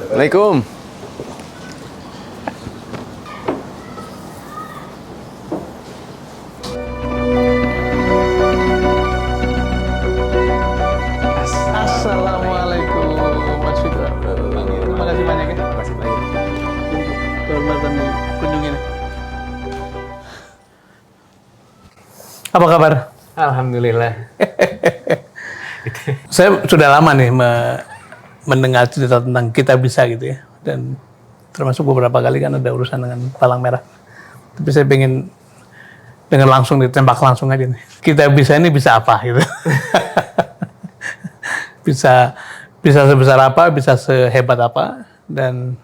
Assalamualaikum. Assalamualaikum Mas Fikra. Terima kasih banyak ya. Terima kasih banyak. Kehormatan kunjungin. Apa kabar? Alhamdulillah. Saya sudah lama nih mendengar cerita tentang Kita Bisa gitu ya. Dan termasuk beberapa kali kan ada urusan dengan Palang Merah. Tapi saya pengen dengar langsung, ditembak langsung aja nih. Kita Bisa ini bisa apa gitu. bisa sebesar apa, bisa sehebat apa, dan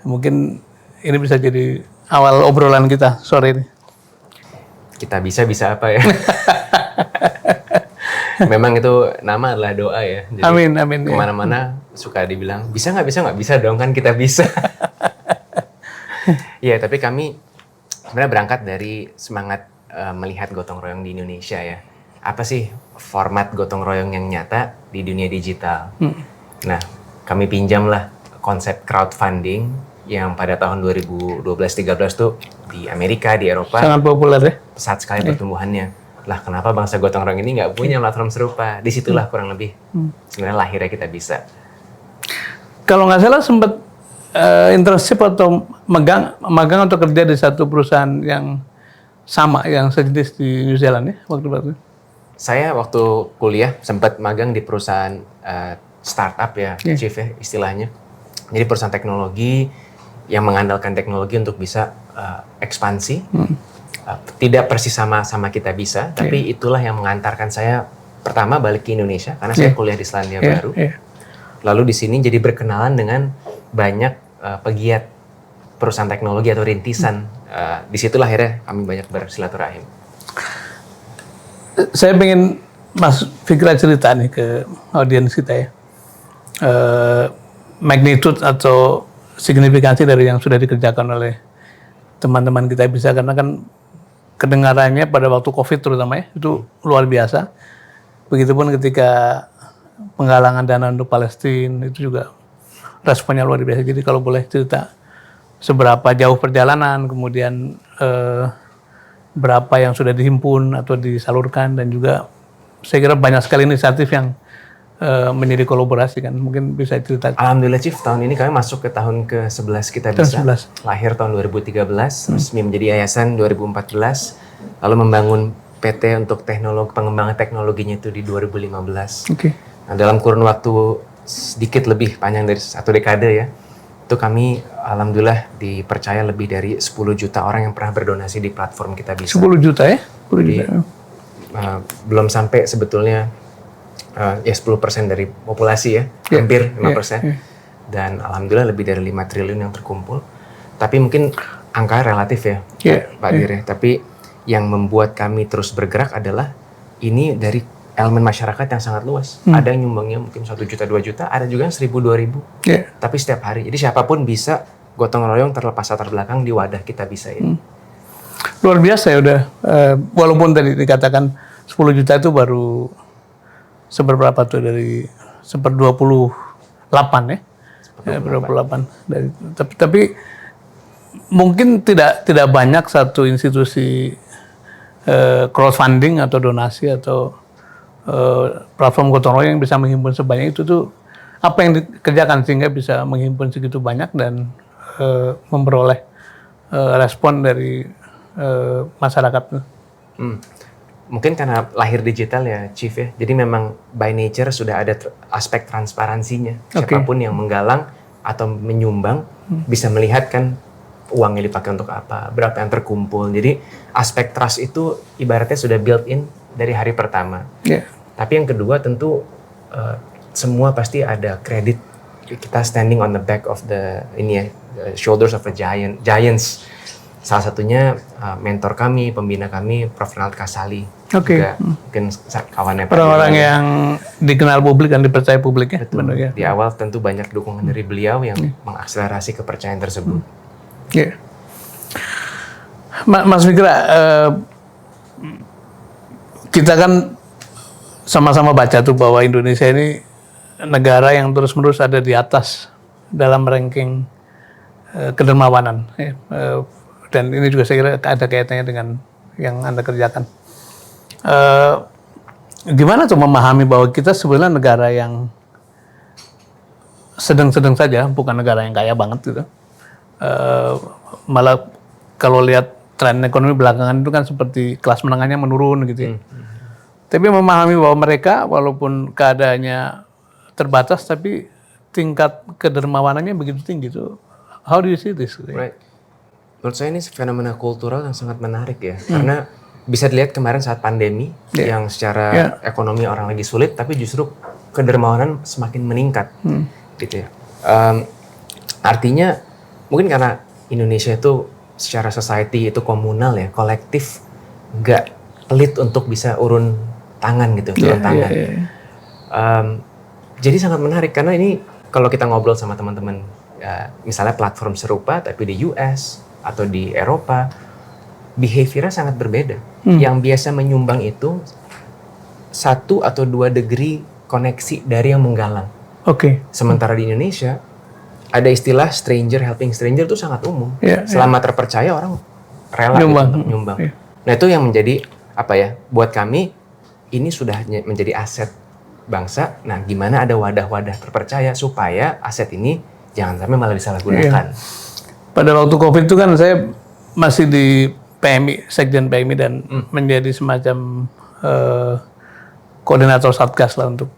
mungkin ini bisa jadi awal obrolan kita sore ini. Kita bisa apa ya? Memang itu nama adalah doa ya. Jadi Amin. kemana-mana suka dibilang, bisa nggak? Bisa dong, kan kita bisa. Iya, tapi kami sebenarnya berangkat dari semangat melihat gotong royong di Indonesia ya. Apa sih format gotong royong yang nyata di dunia digital? Nah, kami pinjamlah konsep crowdfunding yang pada tahun 2012-13 tuh di Amerika, di Eropa. Sangat populer ya. Pesat sekali pertumbuhannya. Lah, kenapa bangsa gotong royong ini nggak punya platform serupa? Disitulah kurang lebih sebenarnya lahirnya Kita Bisa. Kalau nggak salah sempat internship atau magang atau kerja di satu perusahaan yang sama, yang sejenis di New Zealand ya waktu itu. Saya waktu kuliah sempat magang di perusahaan startup ya, Chief ya istilahnya. Jadi perusahaan teknologi yang mengandalkan teknologi untuk bisa ekspansi. Tidak persis sama Kita Bisa, tapi itulah yang mengantarkan saya pertama balik ke Indonesia karena saya kuliah di Selandia Baru. Lalu di sini jadi berkenalan dengan banyak pegiat perusahaan teknologi atau rintisan. Disitulah akhirnya kami banyak bersilaturahim. Saya pengen Mas Fikra cerita nih ke audiens kita ya. Magnitude atau signifikansi dari yang sudah dikerjakan oleh teman-teman Kita Bisa, karena kan kedengarannya pada waktu COVID terutama ya, itu luar biasa. Begitupun ketika penggalangan dana untuk Palestina, itu juga responnya luar biasa. Jadi kalau boleh cerita seberapa jauh perjalanan, kemudian berapa yang sudah dihimpun atau disalurkan, dan juga saya kira banyak sekali inisiatif yang menjadi kolaborasi kan. Mungkin bisa cerita. Alhamdulillah Chief, tahun ini kami masuk ke tahun ke-11 Kita Bisa. Lahir tahun 2013, resmi menjadi yayasan 2014, lalu membangun PT untuk pengembangan teknologinya itu di 2015. Nah, dalam kurun waktu sedikit lebih panjang dari 1 dekade ya, itu kami alhamdulillah dipercaya lebih dari 10 juta orang yang pernah berdonasi di platform Kita Bisa. 10 juta ya? 10 Jadi, juta. Belum sampai sebetulnya ya 10% dari populasi ya, hampir 5%. Dan alhamdulillah lebih dari 5 triliun yang terkumpul. Tapi mungkin angka relatif ya, Pak Dir. Tapi yang membuat kami terus bergerak adalah ini dari elemen masyarakat yang sangat luas. Ada yang nyumbangnya mungkin 1 juta, 2 juta, ada juga yang 1.000, 2.000. Tapi setiap hari. Jadi siapapun bisa gotong royong terlepas latar belakang di wadah Kita Bisa ini. Luar biasa ya udah. Walaupun tadi dikatakan 10 juta itu baru seberapa tuh dari 1/28 ya. 1/28 dari, tapi mungkin tidak banyak satu institusi crowdfunding atau donasi atau platform gotong royong yang bisa menghimpun sebanyak itu tuh. Apa yang dikerjakan sehingga bisa menghimpun segitu banyak dan memperoleh respon dari masyarakat? Mungkin karena lahir digital ya Chief ya, jadi memang by nature sudah ada aspek transparansinya. Siapapun yang menggalang atau menyumbang bisa melihat kan uangnya dipakai untuk apa, berapa yang terkumpul. Jadi aspek trust itu ibaratnya sudah built in dari hari pertama. Tapi yang kedua tentu semua pasti ada kredit. Kita standing on the back of the shoulders of the giants. Salah satunya mentor kami, pembina kami, Prof. Ronald Kasali. Juga mungkin kawannya Pak. Orang-orang yang dikenal publik dan dipercaya publik ya. Betul. Di awal tentu banyak dukungan dari beliau yang mengakselerasi kepercayaan tersebut. Mas Fikra, kita kan sama-sama baca tuh bahwa Indonesia ini negara yang terus-menerus ada di atas dalam ranking kedermawanan. Dan ini juga saya kira ada kaitannya dengan yang Anda kerjakan. Gimana tuh memahami bahwa kita sebenarnya negara yang sedang-sedang saja, bukan negara yang kaya banget gitu. Malah kalau lihat tren ekonomi belakangan itu kan seperti kelas menengahnya menurun gitu ya. Tapi memahami bahwa mereka walaupun keadaannya terbatas tapi tingkat kedermawanannya begitu tinggi tuh. How do you see this? Right. Menurut saya ini fenomena kultural yang sangat menarik ya. Karena bisa dilihat kemarin saat pandemi yang secara ekonomi orang lagi sulit, tapi justru kedermawanan semakin meningkat, gitu ya. Artinya mungkin karena Indonesia itu secara society itu komunal ya, kolektif, nggak pelit untuk bisa urun tangan gitu, turun tangan. Jadi sangat menarik karena ini kalau kita ngobrol sama teman-teman, misalnya platform serupa tapi di US atau di Eropa, behaviornya sangat berbeda. Yang biasa menyumbang itu 1 atau 2 degree koneksi dari yang menggalang. Sementara di Indonesia ada istilah stranger helping stranger itu sangat umum. Selama terpercaya orang rela untuk nyumbang. Nah itu yang menjadi apa ya? Buat kami ini sudah menjadi aset bangsa. Nah gimana ada wadah-wadah terpercaya supaya aset ini jangan sampai malah disalahgunakan. Pada waktu COVID itu kan saya masih di PMI, Sekjen PMI dan menjadi semacam koordinator Satgas lah untuk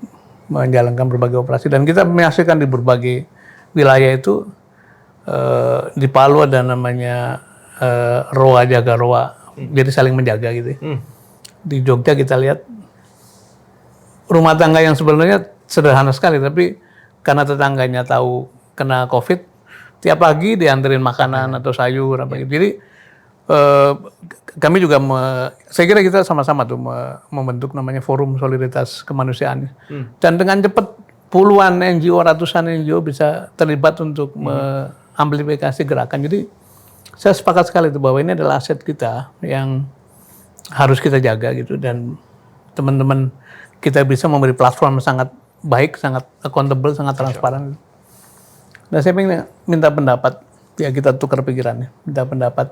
menjalankan berbagai operasi. Dan kita menyaksikan di berbagai wilayah itu di Palu ada namanya ROA jaga ROA, jadi saling menjaga gitu. Di Jogja kita lihat rumah tangga yang sebenarnya sederhana sekali, tapi karena tetangganya tahu kena COVID, tiap pagi dianterin makanan atau sayur apa gitu. Jadi kami juga saya kira kita sama-sama tuh membentuk namanya Forum Solidaritas Kemanusiaan. Dan dengan cepat puluhan NGO, ratusan NGO bisa terlibat untuk mengamplifikasi gerakan. Jadi saya sepakat sekali itu bahwa ini adalah aset kita yang harus kita jaga gitu, dan teman-teman kita bisa memberi platform sangat baik, sangat accountable, sangat transparan. Dan saya ingin minta pendapat, ya kita tukar pikirannya, minta pendapat.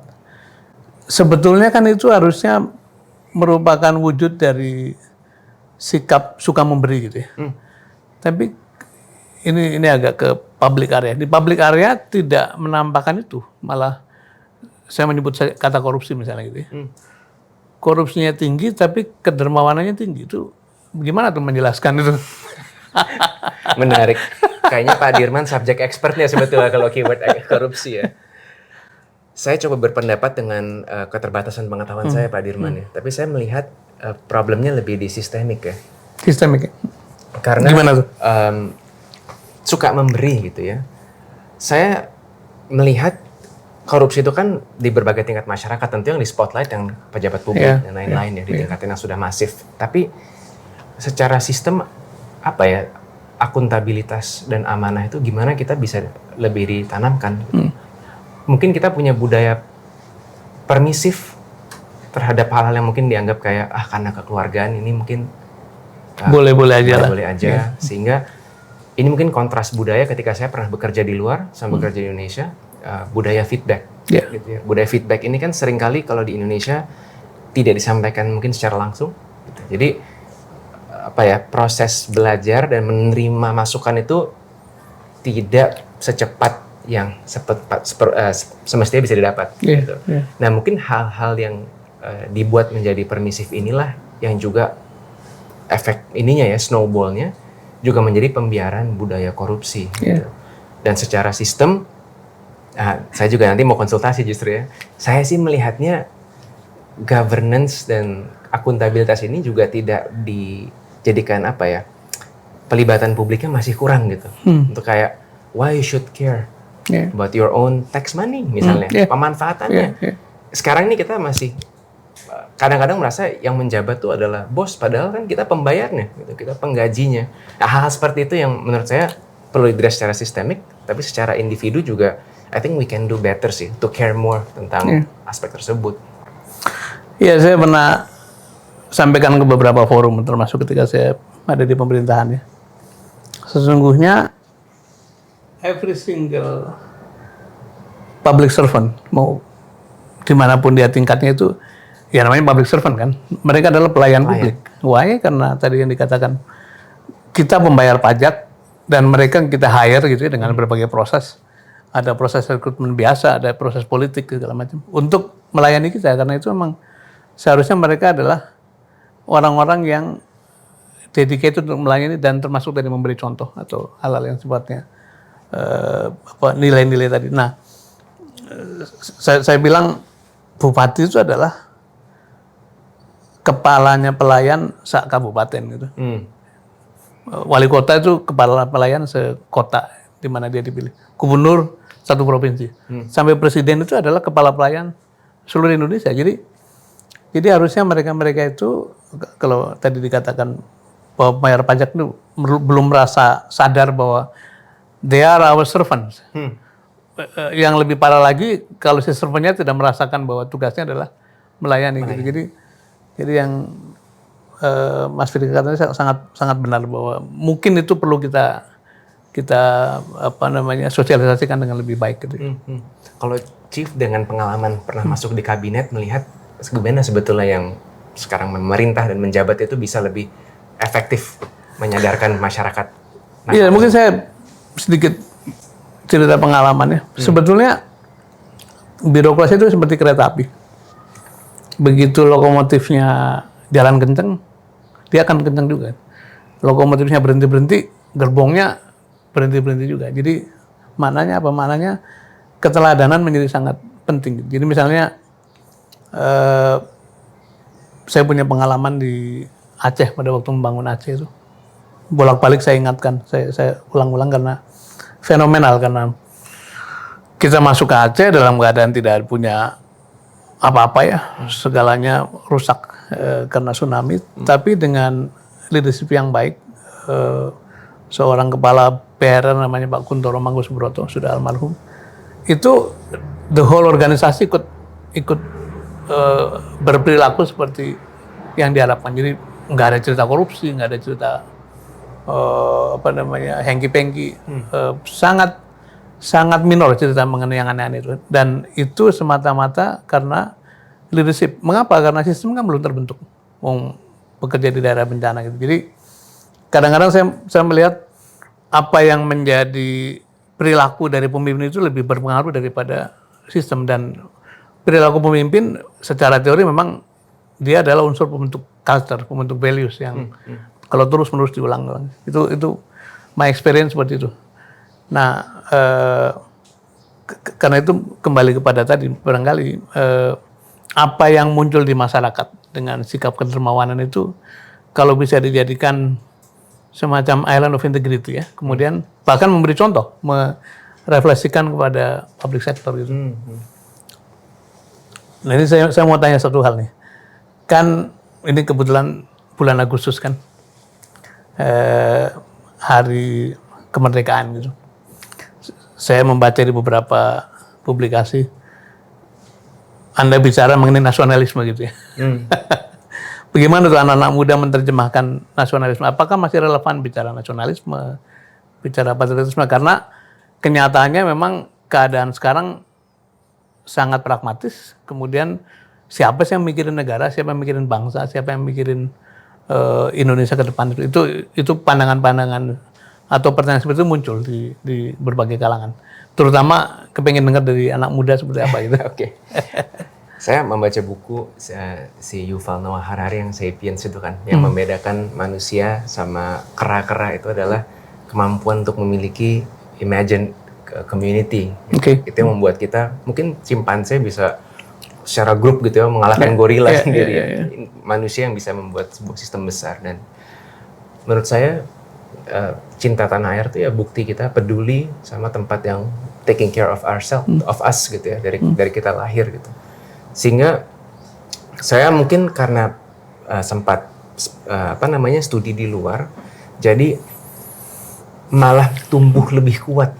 Sebetulnya kan itu harusnya merupakan wujud dari sikap suka memberi gitu ya. Tapi ini agak ke public area. Di public area tidak menampakkan itu, malah saya menyebut kata korupsi misalnya gitu ya. Korupsinya tinggi tapi kedermawanannya tinggi, itu gimana tuh menjelaskan itu? Menarik. Kayaknya Pak Dirman subjek expertnya sebetulnya kalau keyword korupsi ya. Saya coba berpendapat dengan keterbatasan pengetahuan saya Pak Dirman ya. Tapi saya melihat problemnya lebih di sistemik ya. Sistemik ya? Karena gimana tuh? Suka memberi gitu ya. Saya melihat korupsi itu kan di berbagai tingkat masyarakat, tentu yang di spotlight yang pejabat publik dan lain-lain ya, di tingkatan yang sudah masif. Tapi secara sistem apa ya, akuntabilitas dan amanah itu gimana kita bisa lebih ditanamkan. Mungkin kita punya budaya permisif terhadap hal-hal yang mungkin dianggap kayak karena kekeluargaan ini mungkin boleh-boleh aja lah. Boleh aja. Sehingga ini mungkin kontras budaya ketika saya pernah bekerja di luar sama bekerja di Indonesia, budaya feedback. Gitu ya. Budaya feedback ini kan seringkali kalau di Indonesia tidak disampaikan mungkin secara langsung. Gitu. Jadi apa ya, proses belajar dan menerima masukan itu tidak secepat yang semestinya bisa didapat. Gitu. Nah mungkin hal-hal yang dibuat menjadi permisif inilah yang juga efek ininya ya, snowballnya juga menjadi pembiaran budaya korupsi. Gitu. Dan secara sistem, saya juga nanti mau konsultasi justru ya. Saya sih melihatnya governance dan akuntabilitas ini juga tidak dijadikan apa ya, pelibatan publiknya masih kurang gitu. Untuk kayak why you should care about your own tax money misalnya, pemanfaatannya. Sekarang ini kita masih kadang-kadang merasa yang menjabat tuh adalah bos, padahal kan kita pembayarnya, gitu, kita penggajinya. Nah, hal-hal seperti itu yang menurut saya perlu didress secara sistemik, tapi secara individu juga, I think we can do better sih, to care more tentang aspek tersebut. Iya, saya pernah sampaikan ke beberapa forum, termasuk ketika saya ada di pemerintahan ya. Sesungguhnya every single public servant, mau dimanapun dia tingkatnya itu, ya namanya public servant kan. Mereka adalah pelayan publik. Why? Karena tadi yang dikatakan, kita membayar pajak dan mereka kita hire gitu ya dengan berbagai proses. Ada proses rekrutmen biasa, ada proses politik segala macam untuk melayani kita. Karena itu memang seharusnya mereka adalah orang-orang yang dedicated untuk melayani dan termasuk tadi memberi contoh atau hal-hal yang sifatnya nilai-nilai tadi. Nah, saya bilang bupati itu adalah kepalanya pelayan kabupaten gitu. Wali kota itu kepala pelayan sekota di mana dia dipilih. Gubernur satu provinsi. Sampai presiden itu adalah kepala pelayan seluruh Indonesia. Jadi harusnya mereka itu kalau tadi dikatakan bahwa bayar pajak itu belum merasa sadar bahwa they are our servants. Yang lebih parah lagi kalau si servantnya tidak merasakan bahwa tugasnya adalah melayani. Gitu. Jadi yang Mas Firly katanya sangat benar bahwa mungkin itu perlu kita sosialisasikan dengan lebih baik gitu. Kalau Chief dengan pengalaman pernah masuk di kabinet melihat gimana sebetulnya yang sekarang memerintah dan menjabat itu bisa lebih efektif menyadarkan masyarakat. Iya, mungkin saya sedikit cerita pengalamannya. Sebetulnya birokrasi itu seperti kereta api. Begitu lokomotifnya jalan kenceng, dia akan kenceng juga. Lokomotifnya berhenti-berhenti, gerbongnya berhenti-berhenti juga. Jadi maknanya apa? Maknanya keteladanan menjadi sangat penting. Jadi misalnya saya punya pengalaman di Aceh pada waktu membangun Aceh itu. Bolak-balik saya ingatkan, saya ulang-ulang karena fenomenal, karena kita masuk ke Aceh dalam keadaan tidak punya apa-apa ya, segalanya rusak karena tsunami, tapi dengan leadership yang baik, seorang kepala PRR namanya Pak Kuntoro Mangkusubroto, sudah almarhum, itu the whole organisasi ikut berperilaku seperti yang diharapkan. Jadi nggak ada cerita korupsi, nggak ada cerita hengki-pengki, sangat minor cerita mengenai yang aneh-aneh itu. Dan itu semata-mata karena leadership. Mengapa? Karena sistem kan belum terbentuk. Bekerja di daerah bencana gitu. Jadi kadang-kadang saya melihat apa yang menjadi perilaku dari pemimpin itu lebih berpengaruh daripada sistem. Dan perilaku pemimpin secara teori memang dia adalah unsur pembentuk culture, pembentuk values yang kalau terus-menerus diulang-ulang. Itu my experience seperti itu. Nah, karena itu kembali kepada tadi, barangkali apa yang muncul di masyarakat dengan sikap kedermawanan itu kalau bisa dijadikan semacam island of integrity ya, kemudian bahkan memberi contoh, merefleksikan kepada public sector gitu. Nah ini saya mau tanya satu hal nih, kan ini kebetulan bulan Agustus kan, hari kemerdekaan gitu. Saya membaca di beberapa publikasi, Anda bicara mengenai nasionalisme gitu ya. Bagaimana tuh anak-anak muda menerjemahkan nasionalisme? Apakah masih relevan bicara nasionalisme, bicara patriotisme? Karena kenyataannya memang keadaan sekarang sangat pragmatis. Kemudian siapa sih yang mikirin negara, siapa yang mikirin bangsa, siapa yang mikirin Indonesia ke depan itu pandangan-pandangan atau pertanyaan seperti itu muncul di berbagai kalangan. Terutama kepengen dengar dari anak muda seperti apa gitu. Oke. Saya membaca buku si Yuval Noah Harari yang Sapiens itu kan, yang membedakan manusia sama kera-kera itu adalah kemampuan untuk memiliki imagine community. Okay. Itu yang membuat kita, mungkin simpanse bisa secara grup gitu ya mengalahkan gorila sendiri. Manusia yang bisa membuat sebuah sistem besar. Dan menurut saya cinta tanah air itu ya bukti kita peduli sama tempat yang taking care of ourselves, of us gitu ya, dari kita lahir gitu. Sehingga saya mungkin karena sempat studi di luar, jadi malah tumbuh lebih kuat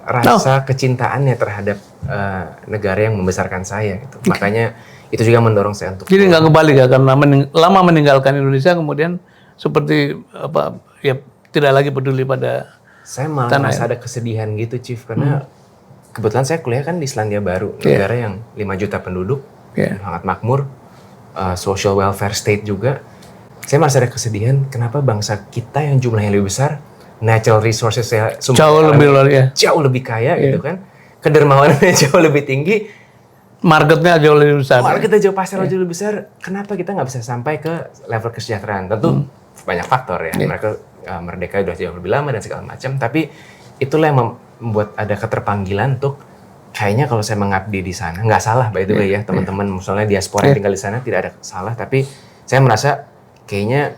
rasa kecintaannya terhadap negara yang membesarkan saya gitu. Makanya itu juga mendorong saya untuk jadi nggak kebalik ya, karena lama meninggalkan Indonesia kemudian seperti tidak lagi peduli pada Saya malah merasa ada kesedihan gitu, Chief, karena kebetulan saya kuliah kan di Selandia Baru, negara yang 5 juta penduduk, sangat makmur, social welfare state juga. Saya merasa ada kesedihan, kenapa bangsa kita yang jumlahnya lebih besar, natural resources-nya jauh lebih kaya gitu kan, kedermawanannya jauh lebih tinggi, marketnya jauh lebih besar. Marketnya jauh pasar jauh lebih besar. Kenapa kita nggak bisa sampai ke level kesejahteraan? Tentu banyak faktor ya. Mereka merdeka udah jauh lebih lama dan segala macam. Tapi itulah yang membuat ada keterpanggilan untuk kayaknya kalau saya mengabdi di sana, nggak salah by the way ya teman-teman. Misalnya diaspora yang tinggal di sana tidak ada salah. Tapi saya merasa kayaknya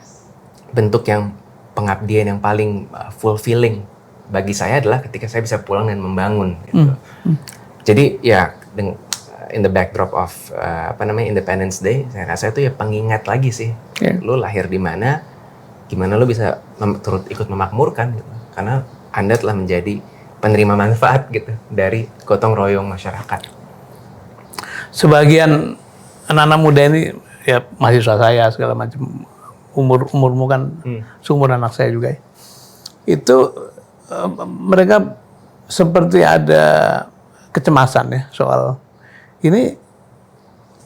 bentuk yang pengabdian yang paling fulfilling bagi saya adalah ketika saya bisa pulang dan membangun. Gitu. Jadi ya in the backdrop of Independence Day, saya rasa itu ya pengingat lagi sih. Lu lahir di mana, gimana lu bisa turut ikut memakmurkan gitu. Karena Anda telah menjadi penerima manfaat gitu dari gotong royong masyarakat. Sebagian anak-anak muda ini ya mahasiswa saya segala macam, umurmu kan seumur anak saya juga ya. Itu mereka seperti ada kecemasan ya soal ini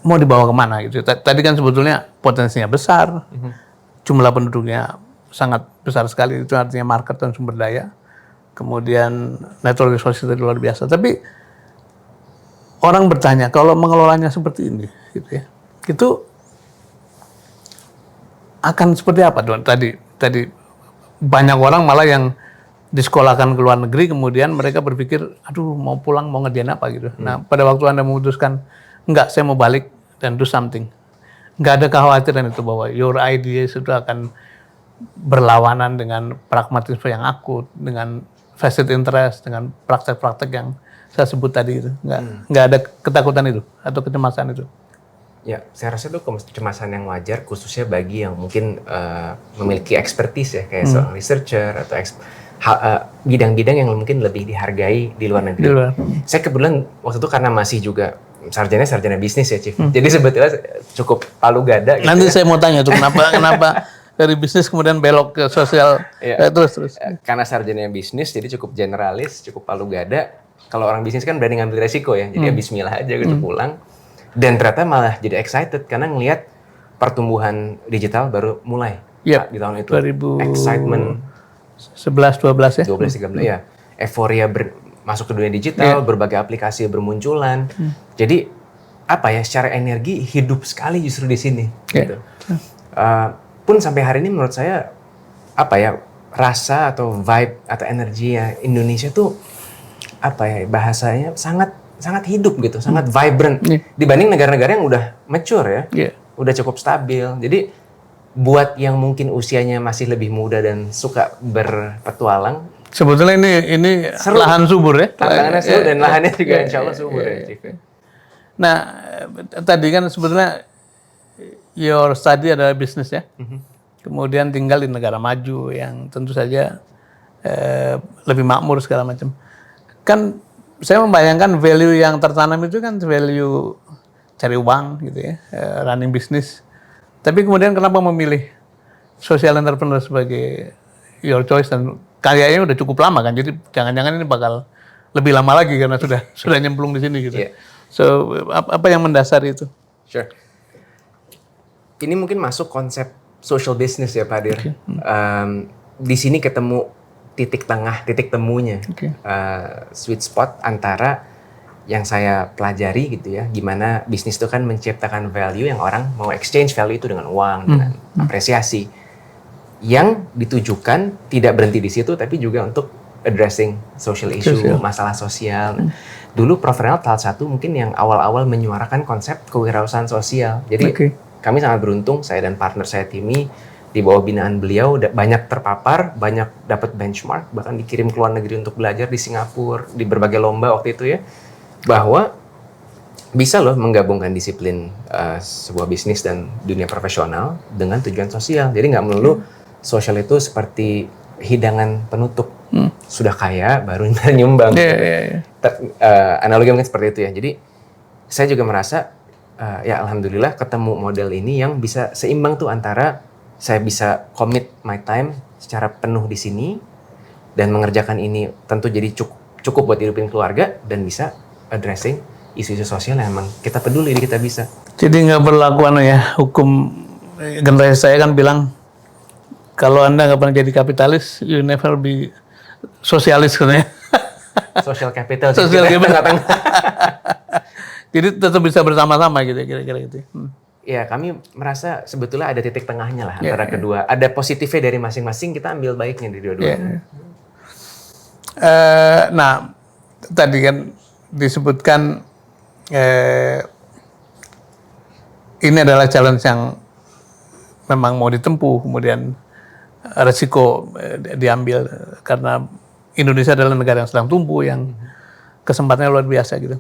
mau dibawa kemana gitu. Tadi kan sebetulnya potensinya besar, jumlah penduduknya sangat besar sekali, itu artinya market dan sumber daya. Kemudian natural resources itu luar biasa. Tapi orang bertanya kalau mengelolanya seperti ini, gitu ya, itu akan seperti apa tuan? Tadi banyak orang malah yang disekolahkan ke luar negeri, kemudian mereka berpikir, aduh mau pulang mau ngerjain apa gitu. Nah pada waktu Anda memutuskan, enggak saya mau balik dan do something, enggak ada kekhawatiran itu bahwa your ideas itu akan berlawanan dengan pragmatisme yang akut, dengan vested interest, dengan praktek-praktek yang saya sebut tadi itu. Enggak ada ketakutan itu atau kecemasan itu. Ya, saya rasa itu kecemasan yang wajar, khususnya bagi yang mungkin memiliki expertise ya, kayak seorang researcher atau bidang-bidang yang mungkin lebih dihargai di luar negeri. Saya kebetulan waktu itu karena masih juga sarjana bisnis ya, Chief. Jadi sebetulnya cukup palu gada. Gitu nanti saya mau tanya tuh kenapa dari bisnis kemudian belok ke sosial. Terus. Karena sarjana bisnis, jadi cukup generalis, cukup palu gada. Kalau orang bisnis kan berani ngambil resiko ya, jadi ya bismillah aja gitu pulang. Dan ternyata malah jadi excited karena ngelihat pertumbuhan digital baru mulai di tahun itu. 2000 excitement 11-12 ya? 12-13 ya. Euforia masuk ke dunia digital, berbagai aplikasi bermunculan. Jadi apa ya, secara energi hidup sekali justru di sini. Gitu. Pun sampai hari ini menurut saya apa ya, rasa atau vibe atau energi ya Indonesia tuh apa ya, bahasanya sangat hidup gitu, sangat vibrant dibanding negara-negara yang udah mature ya, udah cukup stabil. Jadi buat yang mungkin usianya masih lebih muda dan suka berpetualang, sebetulnya ini seru. Lahan subur ya, tantangannya seru dan lahannya juga insya Allah subur ya. Nah tadi kan sebetulnya your study adalah bisnis ya, kemudian tinggal di negara maju yang tentu saja lebih makmur segala macam. Kan saya membayangkan value yang tertanam itu kan value cari uang gitu ya, running bisnis. Tapi kemudian kenapa memilih social entrepreneur sebagai your choice, dan karyanya udah cukup lama kan, jadi jangan-jangan ini bakal lebih lama lagi karena sudah nyemplung di sini gitu. So apa yang mendasari itu? Sure. Ini mungkin masuk konsep social business ya Pak Dir. Di sini ketemu titik tengah, titik temunya, sweet spot antara yang saya pelajari gitu ya, gimana bisnis itu kan menciptakan value yang orang mau exchange value itu dengan uang, dengan apresiasi, yang ditujukan tidak berhenti di situ, tapi juga untuk addressing social issue, masalah sosial. Dulu Prof. Renald salah satu mungkin yang awal-awal menyuarakan konsep kewirausahaan sosial. Jadi kami sangat beruntung, saya dan partner saya Timi, di bawah binaan beliau banyak terpapar, banyak dapat benchmark, bahkan dikirim ke luar negeri untuk belajar di Singapura, di berbagai lomba waktu itu ya, bahwa bisa loh menggabungkan disiplin sebuah bisnis dan dunia profesional dengan tujuan sosial. Jadi nggak melulu sosial itu seperti hidangan penutup, sudah kaya baru nyumbang. Analogi mungkin seperti itu ya. Jadi saya juga merasa ya alhamdulillah ketemu model ini yang bisa seimbang tuh antara saya bisa commit my time secara penuh di sini, dan mengerjakan ini tentu jadi cukup buat hidupin keluarga dan bisa addressing isu-isu sosial yang emang kita peduli di kita bisa. Jadi nggak berlaku hukum. Generasi saya kan bilang kalau Anda nggak pernah jadi kapitalis, you never be sosialis katanya. Social capital. Social capital. Jadi tetap bisa bersama-sama gitu kira-kira gitu. Ya, kami merasa sebetulnya ada titik tengahnya lah antara kedua. Ada positifnya dari masing-masing, kita ambil baiknya dari dua-duanya. Nah, tadi kan disebutkan ini adalah challenge yang memang mau ditempuh, kemudian resiko diambil karena Indonesia adalah negara yang sedang tumbuh, yang kesempatannya luar biasa gitu.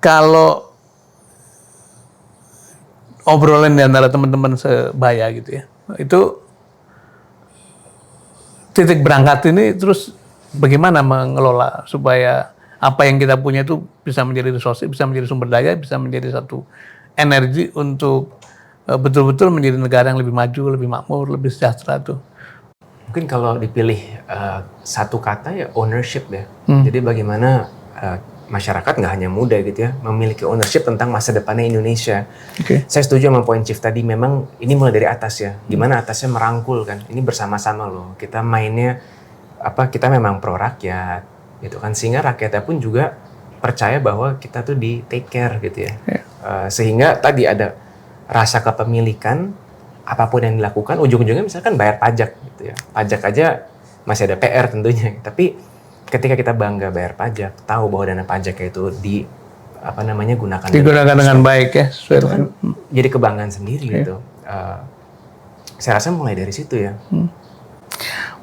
Kalau obrolan di antara teman-teman sebaya gitu ya, itu titik berangkat ini terus bagaimana mengelola supaya apa yang kita punya itu bisa menjadi resource, bisa menjadi sumber daya, bisa menjadi satu energi untuk betul-betul menjadi negara yang lebih maju, lebih makmur, lebih sejahtera tuh. Mungkin kalau dipilih satu kata ya ownership ya. Jadi bagaimana masyarakat nggak hanya muda gitu ya, memiliki ownership tentang masa depannya Indonesia. Saya setuju sama poin Chief tadi, memang ini mulai dari atas ya. Gimana atasnya merangkul kan, ini bersama-sama loh. Kita mainnya kita memang pro rakyat gitu kan, sehingga rakyatnya pun juga percaya bahwa kita tuh di take care gitu ya. Sehingga tadi ada rasa kepemilikan, apapun yang dilakukan ujung-ujungnya misalkan bayar pajak gitu ya. Pajak aja masih ada PR tentunya, tapi ketika kita bangga bayar pajak, tahu bahwa dana pajaknya itu digunakan dengan baik ya, itu kan jadi kebanggaan sendiri gitu. Saya rasa mulai dari situ ya.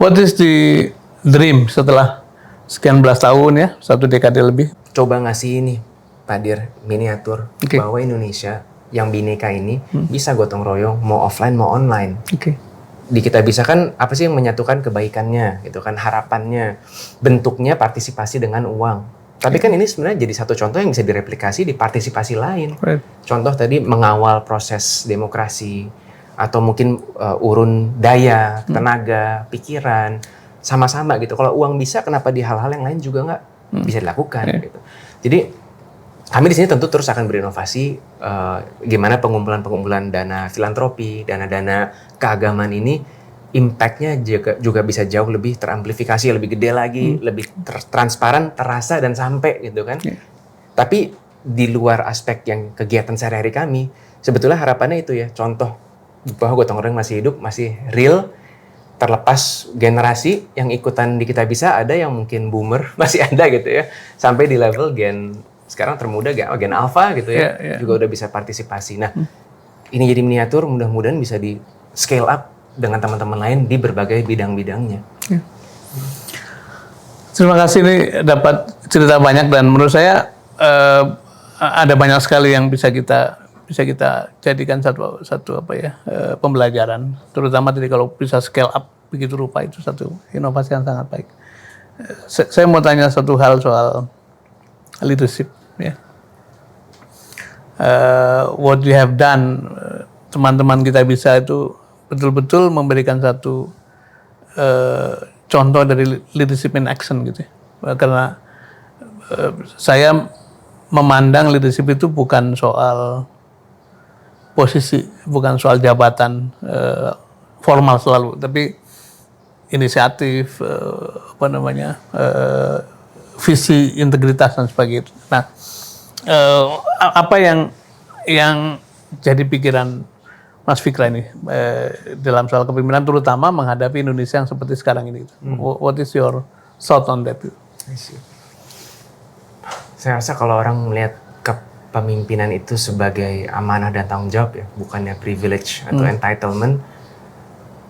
What is the dream setelah sekian belas tahun ya, 1 dekade lebih? Coba ngasih ini, Pak Dir, miniatur bahwa Indonesia yang bineka ini bisa gotong royong, mau offline mau online. Di kita bisa kan apa sih yang menyatukan kebaikannya gitu kan, harapannya, bentuknya partisipasi dengan uang. Tapi kan ini sebenarnya jadi satu contoh yang bisa direplikasi di partisipasi lain. Contoh tadi mengawal proses demokrasi atau mungkin urun daya, tenaga, pikiran sama-sama gitu. Kalau uang bisa, kenapa di hal-hal yang lain juga nggak bisa dilakukan gitu. Jadi kami di sini tentu terus akan berinovasi gimana pengumpulan dana filantropi, dana-dana keagamaan ini impact-nya juga bisa jauh lebih teramplifikasi, lebih gede lagi, lebih transparan, terasa dan sampai gitu kan. Tapi di luar aspek yang kegiatan sehari-hari kami, sebetulnya harapannya itu ya, contoh bahwa gotong royong masih hidup, masih real, terlepas generasi yang ikutan di Kita Bisa, ada yang mungkin boomer masih ada gitu ya, sampai di level gen sekarang termuda gen alpha gitu ya, juga udah bisa partisipasi. Nah, ini jadi miniatur, mudah-mudahan bisa di scale up dengan teman-teman lain di berbagai bidang-bidangnya. Terima kasih, ini dapat cerita banyak dan menurut saya ada banyak sekali yang bisa kita jadikan satu pembelajaran, terutama tadi kalau bisa scale up begitu rupa, itu satu inovasi yang sangat baik. Saya mau tanya satu hal soal leadership ya. What you have done, teman-teman Kita Bisa itu betul-betul memberikan satu contoh dari leadership in action gitu ya. Karena saya memandang leadership itu bukan soal posisi, bukan soal jabatan formal selalu, tapi inisiatif, visi, integritas dan sebagainya. Nah, apa yang jadi pikiran Mas Fikra ini dalam soal kepemimpinan, terutama menghadapi Indonesia yang seperti sekarang ini? What is your thought on that? Saya rasa kalau orang melihat kepemimpinan itu sebagai amanah dan tanggung jawab ya, bukannya privilege atau entitlement,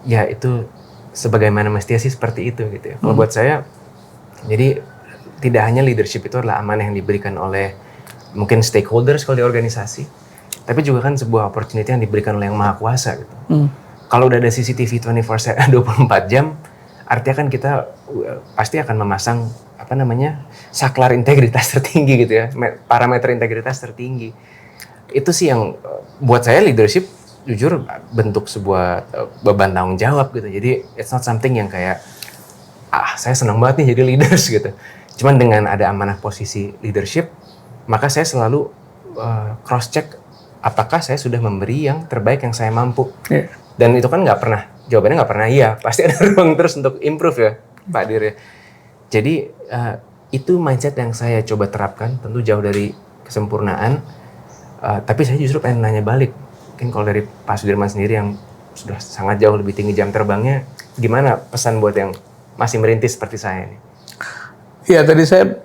ya itu sebagaimana mestinya sih seperti itu gitu ya. Kalau buat saya, jadi tidak hanya leadership itu adalah amanah yang diberikan oleh mungkin stakeholders kalau di organisasi, tapi juga kan sebuah opportunity yang diberikan oleh Yang Maha Kuasa gitu. Kalau udah ada CCTV 24/7 24 jam, artinya kan kita pasti akan memasang saklar integritas tertinggi gitu ya, parameter integritas tertinggi. Itu sih yang buat saya leadership jujur bentuk sebuah beban tanggung jawab gitu. Jadi it's not something yang kayak saya senang banget nih jadi leaders gitu. Cuman dengan ada amanah posisi leadership, maka saya selalu cross check apakah saya sudah memberi yang terbaik yang saya mampu. Dan itu kan jawabannya nggak pernah iya, pasti ada ruang terus untuk improve ya Pak Dir ya. Jadi itu mindset yang saya coba terapkan, tentu jauh dari kesempurnaan, tapi saya justru pengen nanya balik. Mungkin kalau dari Pak Sudirman sendiri yang sudah sangat jauh lebih tinggi jam terbangnya, gimana pesan buat yang masih merintis seperti saya ini? Iya, tadi saya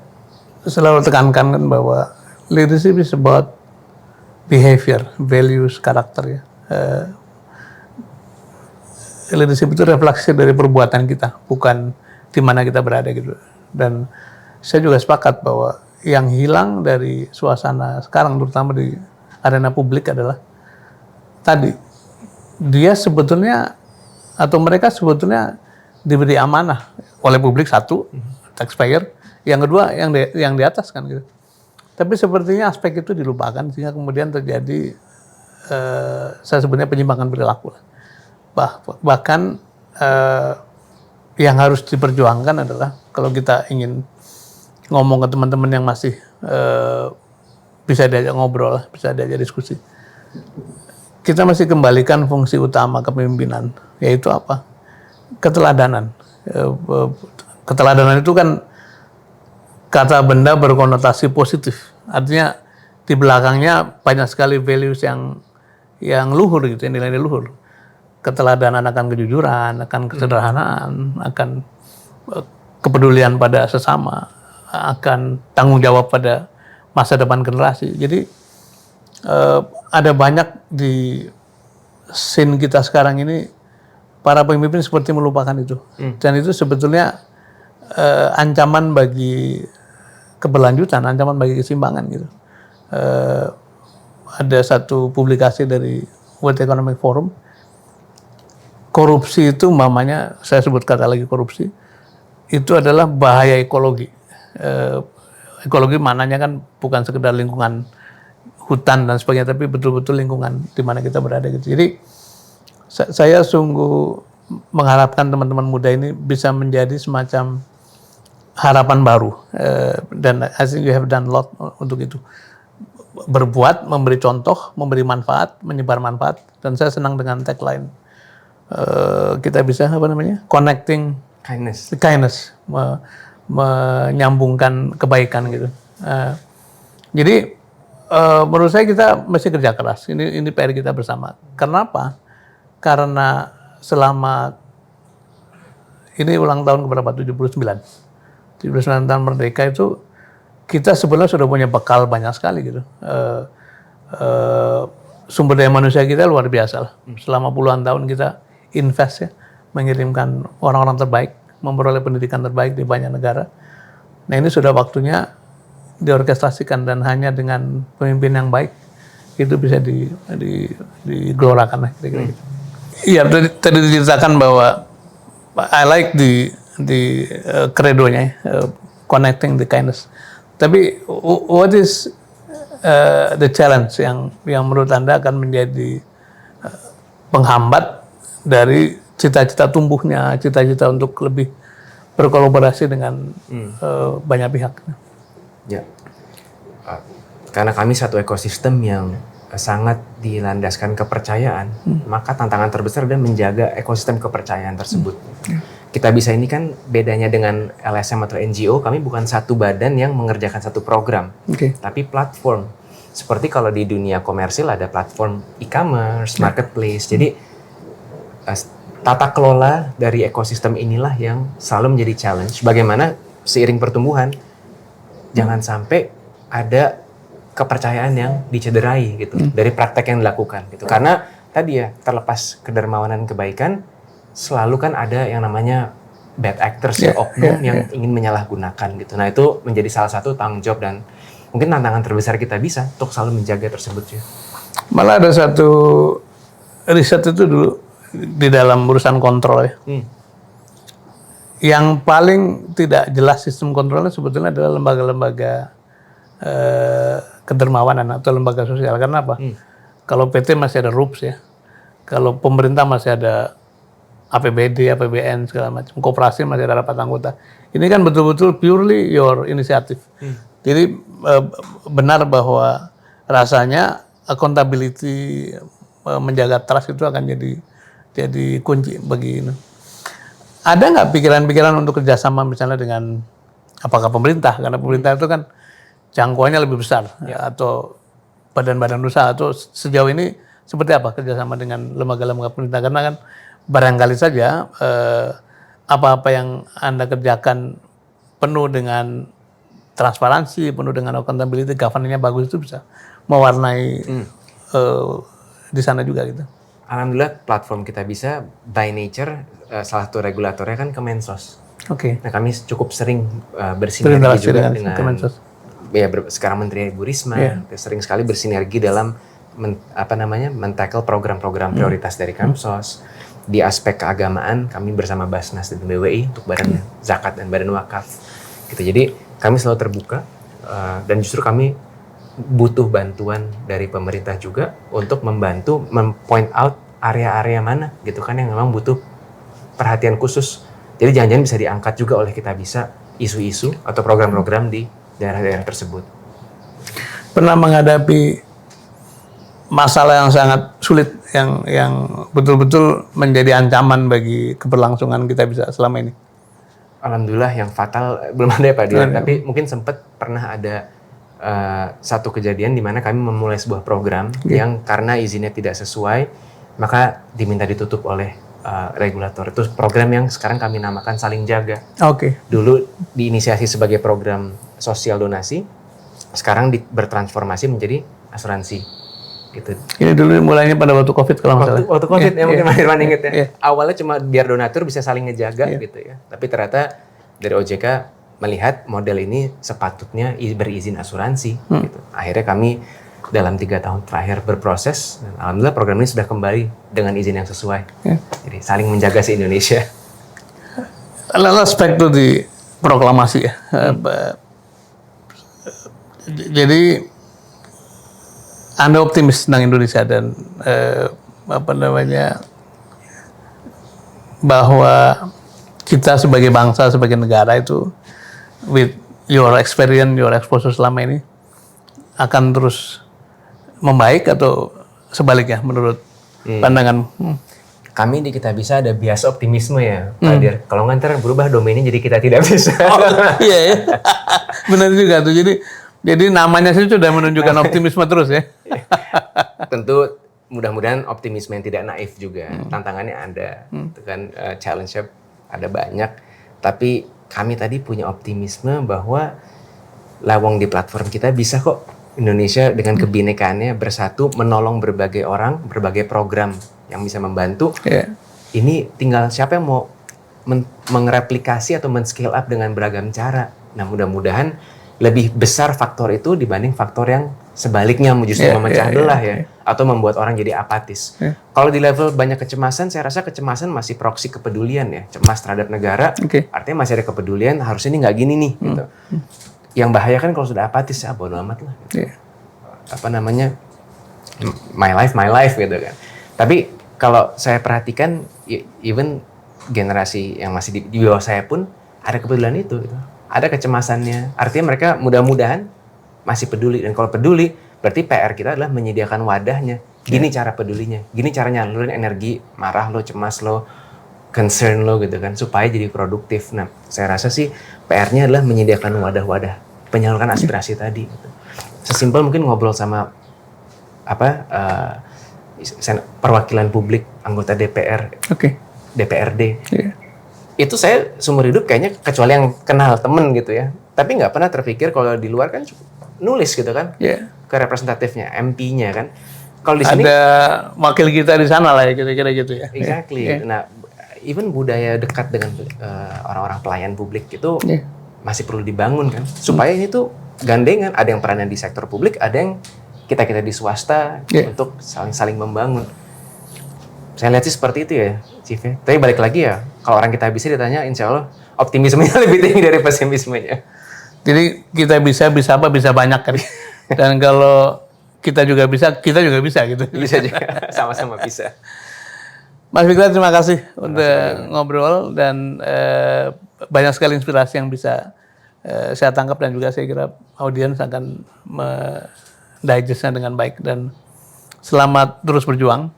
selalu tekankan kan bahwa leadership is about behavior, values, karakter ya. Leadership itu refleksi dari perbuatan kita, bukan di mana kita berada gitu. Dan saya juga sepakat bahwa yang hilang dari suasana sekarang, terutama di arena publik adalah tadi, dia sebetulnya atau mereka sebetulnya diberi amanah oleh publik, satu, taxpayer, yang kedua yang di atas kan gitu. Tapi sepertinya aspek itu dilupakan sehingga kemudian terjadi saya sebutnya penyimpangan perilaku. Bahkan yang harus diperjuangkan adalah kalau kita ingin ngomong ke teman-teman yang masih bisa diajak ngobrol, bisa diajak diskusi, kita masih kembalikan fungsi utama kepemimpinan, yaitu apa? Keteladanan. Keteladanan itu kan kata benda berkonotasi positif, artinya di belakangnya banyak sekali values yang luhur gitu, nilai-nilai luhur. Keteladanan akan kejujuran, akan kesederhanaan, akan kepedulian pada sesama, akan tanggung jawab pada masa depan generasi. Jadi ada banyak di scene kita sekarang ini para pemimpin seperti melupakan itu. Dan itu sebetulnya ancaman bagi keberlanjutan, ancaman bagi keseimbangan gitu. Ada satu publikasi dari World Economic Forum, korupsi itu mamanya, saya sebut kata lagi korupsi, itu adalah bahaya ekologi. Ekologi mananya kan bukan sekedar lingkungan hutan dan sebagainya, tapi betul-betul lingkungan di mana kita berada gitu. Jadi saya sungguh mengharapkan teman-teman muda ini bisa menjadi semacam harapan baru, dan I think you have done a lot untuk itu. Berbuat, memberi contoh, memberi manfaat, menyebar manfaat, dan saya senang dengan tagline kita bisa connecting kindness, menyambungkan kebaikan gitu. Jadi menurut saya kita mesti kerja keras. Ini PR kita bersama. Kenapa? Karena selama ini ulang tahun keberapa? 79 tahun merdeka itu kita sebenarnya sudah punya bekal banyak sekali gitu. Sumber daya manusia kita luar biasa lah. Selama puluhan tahun kita invest ya, mengirimkan orang-orang terbaik, memperoleh pendidikan terbaik di banyak negara. Nah ini sudah waktunya diorkestrasikan, dan hanya dengan pemimpin yang baik itu bisa digelorakan lah kira-kira gitu. Iya, tadi diceritakan bahwa I like di credonya, connecting the kindness. Tapi what is the challenge yang menurut Anda akan menjadi penghambat dari cita-cita tumbuhnya, cita-cita untuk lebih berkolaborasi dengan banyak pihak? Ya, karena kami satu ekosistem yang sangat dilandaskan kepercayaan, maka tantangan terbesar adalah menjaga ekosistem kepercayaan tersebut. Kita bisa ini kan bedanya dengan LSM atau NGO, kami bukan satu badan yang mengerjakan satu program, tapi platform. Seperti kalau di dunia komersil ada platform e-commerce, marketplace. Jadi tata kelola dari ekosistem inilah yang selalu menjadi challenge. Bagaimana seiring pertumbuhan, jangan sampai ada kepercayaan yang dicederai gitu dari praktek yang dilakukan gitu. Karena tadi ya, terlepas kedermawanan kebaikan, selalu kan ada yang namanya bad actors oknum yang ingin menyalahgunakan gitu. Nah itu menjadi salah satu tanggung jawab dan mungkin tantangan terbesar kita bisa untuk selalu menjaga tersebut ya. Malah ada satu riset itu dulu di dalam urusan kontrol ya. Yang paling tidak jelas sistem kontrolnya sebetulnya adalah lembaga-lembaga kedermawanan atau lembaga sosial. Karena apa? Kalau PT masih ada RUPS ya, Kalau pemerintah masih ada APBD, APBN segala macam, koperasi masih ada rapat anggota. Ini kan betul-betul purely your inisiatif. Jadi benar bahwa rasanya accountability, menjaga trust itu akan jadi kunci bagi ini. Ada nggak pikiran-pikiran untuk kerjasama misalnya dengan apakah pemerintah? Karena pemerintah itu kan jangkauannya lebih besar, atau badan-badan usaha, atau sejauh ini seperti apa kerjasama dengan lembaga-lembaga pemerintah? Karena kan barangkali saja apa-apa yang Anda kerjakan penuh dengan transparansi, penuh dengan accountability, governance-nya bagus, itu bisa mewarnai di sana juga gitu. Alhamdulillah platform kita bisa by nature salah satu regulatornya kan Kemensos. Oke. Nah kami cukup sering bersinergi juga dengan Kemensos. Ya sekarang Menteri Bu Risma, sering sekali bersinergi dalam men-tackle program-program prioritas dari Kamsos. Di aspek keagamaan kami bersama Basnas dan BWI untuk badan zakat dan badan wakaf. Gitu. Jadi kami selalu terbuka dan justru kami butuh bantuan dari pemerintah juga untuk membantu point out area-area mana gitu kan yang memang butuh perhatian khusus. Jadi jangan-jangan bisa diangkat juga oleh kita bisa isu-isu atau program-program di daerah-daerah tersebut. Pernah menghadapi masalah yang sangat sulit yang betul-betul menjadi ancaman bagi keberlangsungan kita bisa selama ini? Alhamdulillah yang fatal belum ada ya Pak Dian, tapi mungkin sempat pernah ada satu kejadian di mana kami memulai sebuah program yang karena izinnya tidak sesuai maka diminta ditutup oleh regulator. Itu program yang sekarang kami namakan Saling Jaga. Dulu diinisiasi sebagai program sosial donasi, sekarang bertransformasi menjadi asuransi. Gitu. Ini dulu mulainya pada waktu COVID kalau nggak salah. Waktu COVID ya mungkin Mas Irwan inget ya. Awalnya cuma biar donatur bisa saling ngejaga gitu ya. Tapi ternyata dari OJK melihat model ini sepatutnya berizin asuransi. Gitu. Akhirnya kami dalam 3 tahun terakhir berproses, dan alhamdulillah program ini sudah kembali dengan izin yang sesuai. Jadi saling menjaga si Indonesia. Let's back to di proklamasi ya. Jadi Anda optimis tentang Indonesia dan bahwa kita sebagai bangsa, sebagai negara itu with your experience, your exposure selama ini akan terus membaik atau sebaliknya menurut pandangan? Kami di Kita Bisa ada bias optimisme ya, Pak Dir. Kalau nggak ntar berubah domainnya jadi kita tidak bisa. Iya ya, benar juga tuh. Jadi namanya sih sudah menunjukkan optimisme terus ya. Tentu mudah-mudahan optimisme yang tidak naif juga. Tantangannya ada, itu kan challenge-nya ada banyak. Tapi kami tadi punya optimisme bahwa lawang di platform kita bisa kok Indonesia dengan kebinekaannya bersatu menolong berbagai orang, berbagai program yang bisa membantu. Ini tinggal siapa yang mau mengreplikasi atau men-scale up dengan beragam cara. Nah mudah-mudahan lebih besar faktor itu dibanding faktor yang sebaliknya justru memecah belah ya. Atau membuat orang jadi apatis. Kalau di level banyak kecemasan, saya rasa kecemasan masih proksi kepedulian ya. Cemas terhadap negara, artinya masih ada kepedulian, harusnya ini nggak gini nih. Gitu. Yang bahaya kan kalau sudah apatis, bodo amat lah. Gitu. My life gitu kan. Tapi kalau saya perhatikan, even generasi yang masih di bawah saya pun ada kepedulian itu. Gitu. Ada kecemasannya. Artinya mereka mudah-mudahan masih peduli. Dan kalau peduli, berarti PR kita adalah menyediakan wadahnya. Gini cara pedulinya. Gini cara nyalurin energi marah lo, cemas lo, concern lo gitu kan. Supaya jadi produktif. Nah, saya rasa sih PR-nya adalah menyediakan wadah-wadah. Penyalurkan aspirasi tadi. Gitu. Sesimpel mungkin ngobrol sama perwakilan publik, anggota DPR, DPRD. Itu saya seumur hidup kayaknya kecuali yang kenal temen gitu ya. Tapi nggak pernah terpikir kalau di luar kan nulis gitu kan ke representatifnya, MP-nya kan. Kalau di sini ada wakil kita di sana lah ya kira-kira gitu ya. Exactly. Nah, even budaya dekat dengan orang-orang pelayan publik itu masih perlu dibangun kan, supaya ini tuh gandengan. Ada yang perannya di sektor publik, ada yang kita di swasta untuk saling membangun. Saya lihat sih seperti itu ya, Chief ya. Tapi balik lagi ya, kalau orang Kita Bisa ditanya, insya Allah optimismenya lebih tinggi dari pesimismenya. Jadi kita bisa apa, bisa banyak kan. Dan kalau kita juga bisa gitu. Bisa juga, sama-sama bisa. Mas Fikra, terima kasih untuk ngobrol dan banyak sekali inspirasi yang bisa saya tangkap dan juga saya kira audiens akan mendigestnya dengan baik, dan selamat terus berjuang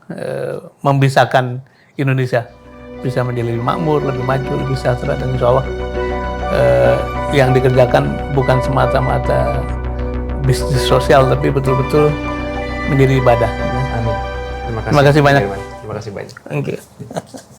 membisahkan Indonesia bisa menjadi lebih makmur, lebih maju, lebih sejahtera, dan insya Allah yang dikerjakan bukan semata-mata bisnis sosial tapi betul-betul menjadi ibadah. Amin. Terima kasih banyak. Terima kasih banyak. Thank you.